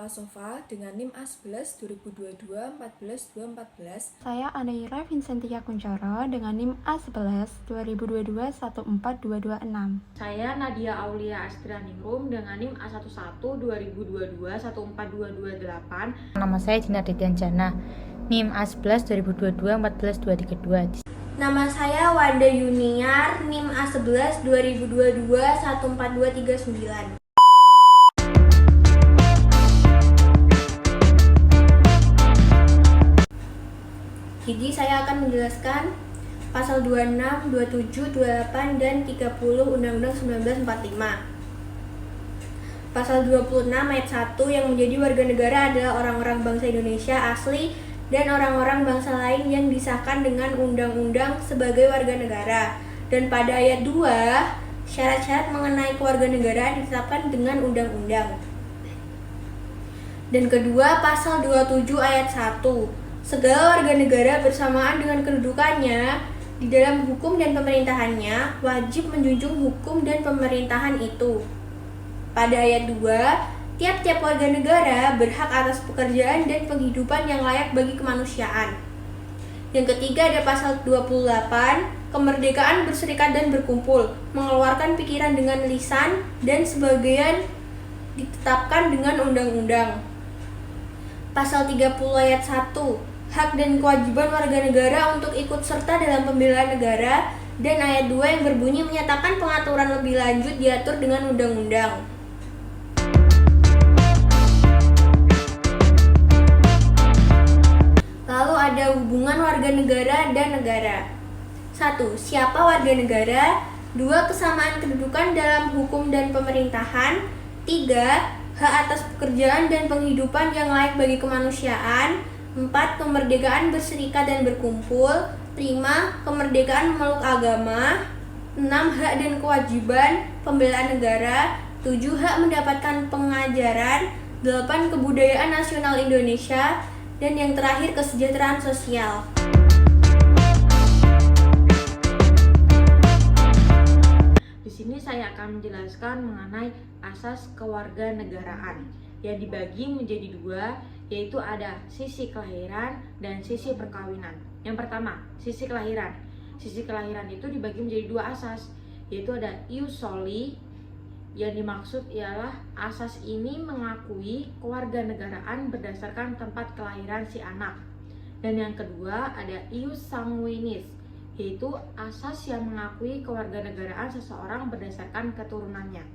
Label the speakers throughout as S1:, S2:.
S1: Sofa dengan NIM A11 2022 14 214.
S2: Saya Anaira Vincentia Kuncoro dengan NIM A11 2022 14226.
S3: Saya Nadia Aulia Astria Ningrum dengan NIM A11 2022 14228.
S4: Nama saya Dina Detianjana, NIM A11 2022 14232.
S5: Nama saya Wanda Yuniar, NIM A11 2022 14239. Jadi saya akan menjelaskan pasal 26, 27, 28, dan 30 Undang-Undang 1945. Pasal 26 ayat 1 yang menjadi warga negara adalah orang-orang bangsa Indonesia asli dan orang-orang bangsa lain yang disahkan dengan undang-undang sebagai warga negara. Dan pada ayat 2, syarat-syarat mengenai kewarganegaraan ditetapkan dengan undang-undang. Dan kedua, pasal 27 ayat 1. Segala warga negara bersamaan dengan kedudukannya di dalam hukum dan pemerintahannya wajib menjunjung hukum dan pemerintahan itu. Pada ayat 2, tiap-tiap warga negara berhak atas pekerjaan dan penghidupan yang layak bagi kemanusiaan. Yang ketiga ada pasal 28, kemerdekaan berserikat dan berkumpul, mengeluarkan pikiran dengan lisan dan sebagian ditetapkan dengan undang-undang. Pasal 30 ayat 1, hak dan kewajiban warga negara untuk ikut serta dalam pembelaan negara, dan ayat 2 yang berbunyi menyatakan pengaturan lebih lanjut diatur dengan undang-undang. Lalu ada hubungan warga negara dan negara. 1. Siapa warga negara? 2. Kesamaan kedudukan dalam hukum dan pemerintahan. 3. Hak atas pekerjaan dan penghidupan yang layak bagi kemanusiaan. 4. Kemerdekaan berserikat dan berkumpul. 5. Kemerdekaan memeluk agama. 6. Hak dan kewajiban pembelaan negara. 7. Hak mendapatkan pengajaran. 8. Kebudayaan nasional Indonesia. Dan yang terakhir, kesejahteraan sosial.
S3: Di sini saya akan menjelaskan mengenai asas kewarganegaraan yang dibagi menjadi dua, yaitu ada sisi kelahiran dan sisi perkawinan. Yang pertama, sisi kelahiran. Sisi kelahiran itu dibagi menjadi dua asas, yaitu ada ius soli, yang dimaksud ialah asas ini mengakui kewarganegaraan berdasarkan tempat kelahiran si anak. Dan yang kedua ada ius sanguinis, yaitu asas yang mengakui kewarganegaraan seseorang berdasarkan keturunannya.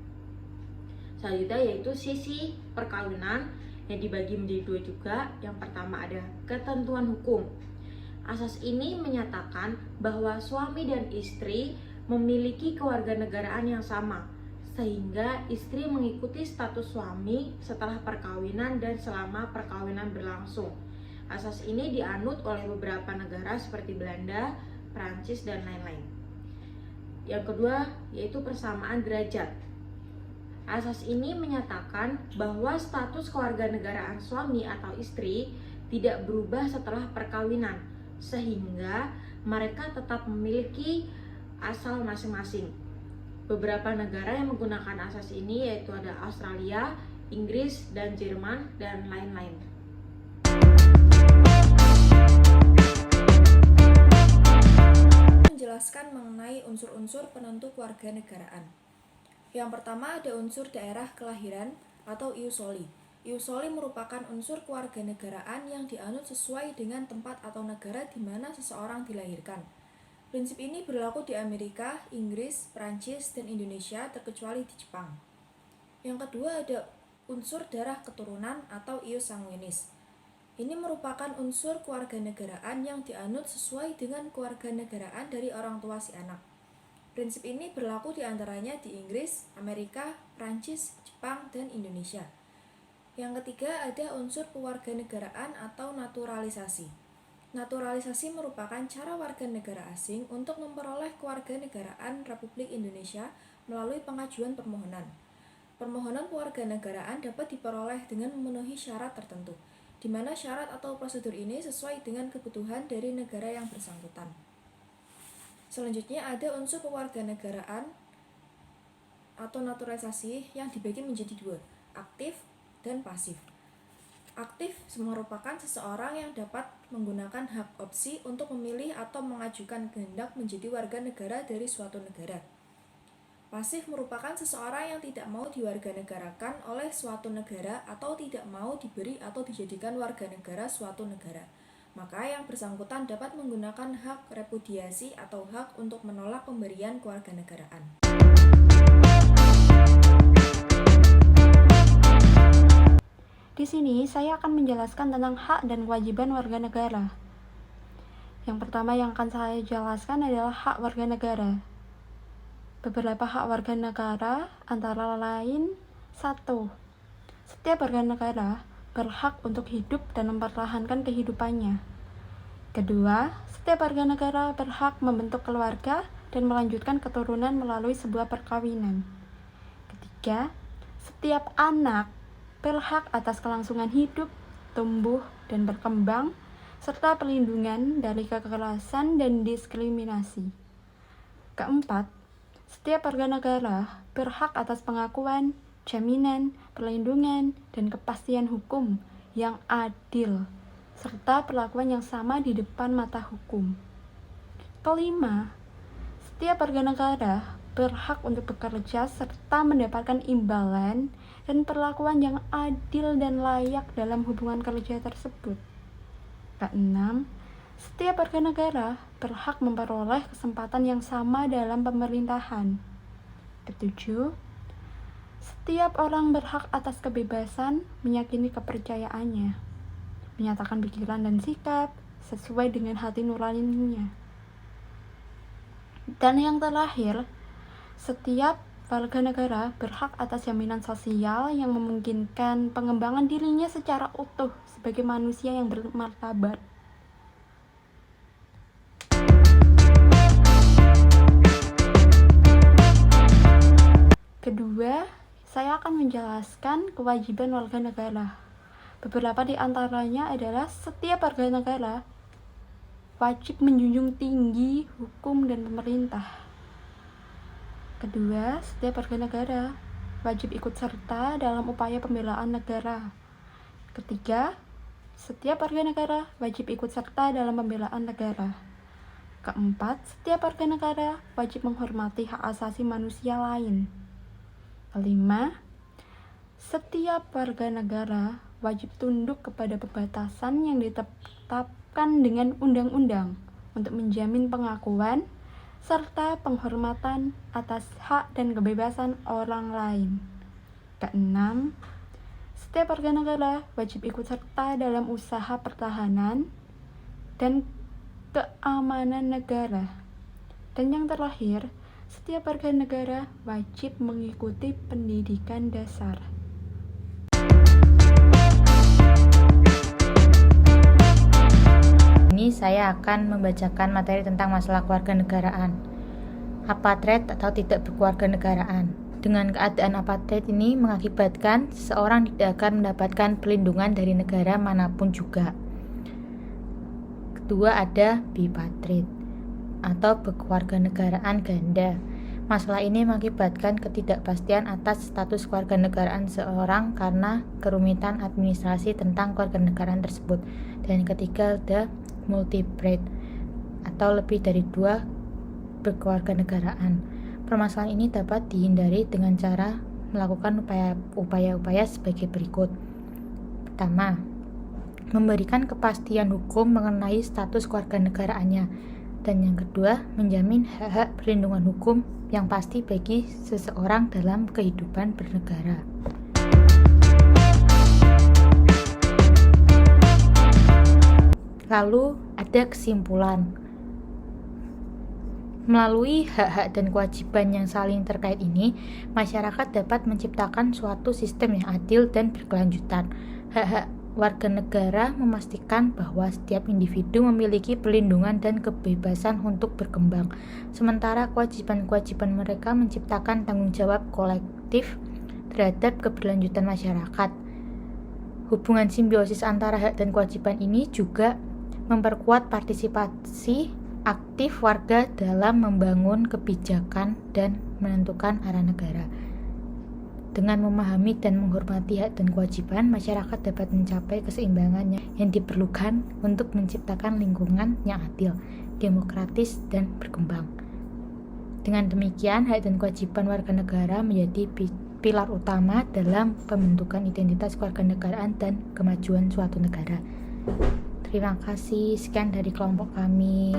S3: Selanjutnya yaitu sisi perkawinan yang dibagi menjadi dua juga. Yang pertama ada ketentuan hukum. Asas ini menyatakan bahwa suami dan istri memiliki kewarganegaraan yang sama, sehingga istri mengikuti status suami setelah perkawinan dan selama perkawinan berlangsung. Asas ini dianut oleh beberapa negara seperti Belanda, Prancis, dan lain-lain. Yang kedua yaitu persamaan derajat. Asas ini menyatakan bahwa status kewarganegaraan suami atau istri tidak berubah setelah perkawinan, sehingga mereka tetap memiliki asal masing-masing. Beberapa negara yang menggunakan asas ini yaitu ada Australia, Inggris, dan Jerman, dan lain-lain.
S1: Menjelaskan mengenai unsur-unsur penentu kewarganegaraan. Yang pertama ada unsur daerah kelahiran atau ius soli. Ius soli merupakan unsur kewarganegaraan yang dianut sesuai dengan tempat atau negara di mana seseorang dilahirkan. Prinsip ini berlaku di Amerika, Inggris, Prancis, dan Indonesia terkecuali di Jepang. Yang kedua ada unsur darah keturunan atau ius sanguinis. Ini merupakan unsur kewarganegaraan yang dianut sesuai dengan kewarganegaraan dari orang tua si anak. Prinsip ini berlaku di antaranya di Inggris, Amerika, Prancis, Jepang, dan Indonesia. Yang ketiga ada unsur kewarganegaraan atau naturalisasi. Naturalisasi merupakan cara warga negara asing untuk memperoleh kewarganegaraan Republik Indonesia melalui pengajuan permohonan. Permohonan kewarganegaraan dapat diperoleh dengan memenuhi syarat tertentu, di mana syarat atau prosedur ini sesuai dengan kebutuhan dari negara yang bersangkutan. Selanjutnya ada unsur kewarganegaraan atau naturalisasi yang dibagi menjadi dua, aktif dan pasif. Aktif merupakan seseorang yang dapat menggunakan hak opsi untuk memilih atau mengajukan kehendak menjadi warga negara dari suatu negara. Pasif merupakan seseorang yang tidak mau diwarganegarakan oleh suatu negara atau tidak mau diberi atau dijadikan warga negara suatu negara. Maka yang bersangkutan dapat menggunakan hak repudiasi atau hak untuk menolak pemberian kewarganegaraan.
S2: Di sini saya akan menjelaskan tentang hak dan kewajiban warga negara. Yang pertama yang akan saya jelaskan adalah hak warga negara. Beberapa hak warga negara antara lain: 1. Setiap warga negara berhak untuk hidup dan mempertahankan kehidupannya. 2. Setiap warga negara berhak membentuk keluarga dan melanjutkan keturunan melalui sebuah perkawinan. 3. Setiap anak berhak atas kelangsungan hidup, tumbuh, dan berkembang, serta perlindungan dari kekerasan dan diskriminasi. 4. Setiap warga negara berhak atas pengakuan, jaminan, perlindungan, dan kepastian hukum yang adil, serta perlakuan yang sama di depan mata hukum. 5. Setiap warga negara berhak untuk bekerja serta mendapatkan imbalan dan perlakuan yang adil dan layak dalam hubungan kerja tersebut. 6. Setiap warga negara berhak memperoleh kesempatan yang sama dalam pemerintahan. 7. Setiap orang berhak atas kebebasan meyakini kepercayaannya, menyatakan pikiran dan sikap sesuai dengan hati nuraninya. Dan yang terakhir, setiap warga negara berhak atas jaminan sosial yang memungkinkan pengembangan dirinya secara utuh sebagai manusia yang bermartabat. Kedua, saya akan menjelaskan kewajiban warga negara. Beberapa di antaranya adalah setiap warga negara wajib menjunjung tinggi hukum dan pemerintah. Kedua, setiap warga negara wajib ikut serta dalam upaya pembelaan negara. Ketiga, setiap warga negara wajib ikut serta dalam pembelaan negara. Keempat, setiap warga negara wajib menghormati hak asasi manusia lain. Kelima, setiap warga negara wajib tunduk kepada pembatasan yang ditetapkan dengan undang-undang untuk menjamin pengakuan serta penghormatan atas hak dan kebebasan orang lain. Keenam, setiap warga negara wajib ikut serta dalam usaha pertahanan dan keamanan negara. Dan yang terakhir, setiap warga negara wajib mengikuti pendidikan dasar.
S4: Ini saya akan membacakan materi tentang masalah kewarganegaraan. Apartheid atau tidak berkewarganegaraan. Dengan keadaan apartheid ini mengakibatkan seseorang tidak akan mendapatkan perlindungan dari negara manapun juga. Kedua, ada bipartheid atau berkewarganegaraan ganda. Masalah ini mengakibatkan ketidakpastian atas status kewarganegaraan seseorang karena kerumitan administrasi tentang kewarganegaraan tersebut. Dan ketiga, ada multi-breed atau lebih dari dua berkewarganegaraan. Permasalahan ini dapat dihindari dengan cara melakukan upaya-upaya sebagai berikut. Pertama, memberikan kepastian hukum mengenai status kewarganegaraannya. Dan yang kedua, menjamin hak-hak perlindungan hukum yang pasti bagi seseorang dalam kehidupan bernegara. Lalu ada kesimpulan. Melalui hak-hak dan kewajiban yang saling terkait ini, masyarakat dapat menciptakan suatu sistem yang adil dan berkelanjutan. Hak-hak warga negara memastikan bahwa setiap individu memiliki perlindungan dan kebebasan untuk berkembang, sementara kewajiban-kewajiban mereka menciptakan tanggung jawab kolektif terhadap keberlanjutan masyarakat. Hubungan simbiosis antara hak dan kewajiban ini juga memperkuat partisipasi aktif warga dalam membangun kebijakan dan menentukan arah negara. Dengan memahami dan menghormati hak dan kewajiban, masyarakat dapat mencapai keseimbangan yang diperlukan untuk menciptakan lingkungan yang adil, demokratis, dan berkembang. Dengan demikian, hak dan kewajiban warga negara menjadi pilar utama dalam pembentukan identitas kewarganegaraan dan kemajuan suatu negara. Terima kasih, sekian dari kelompok kami.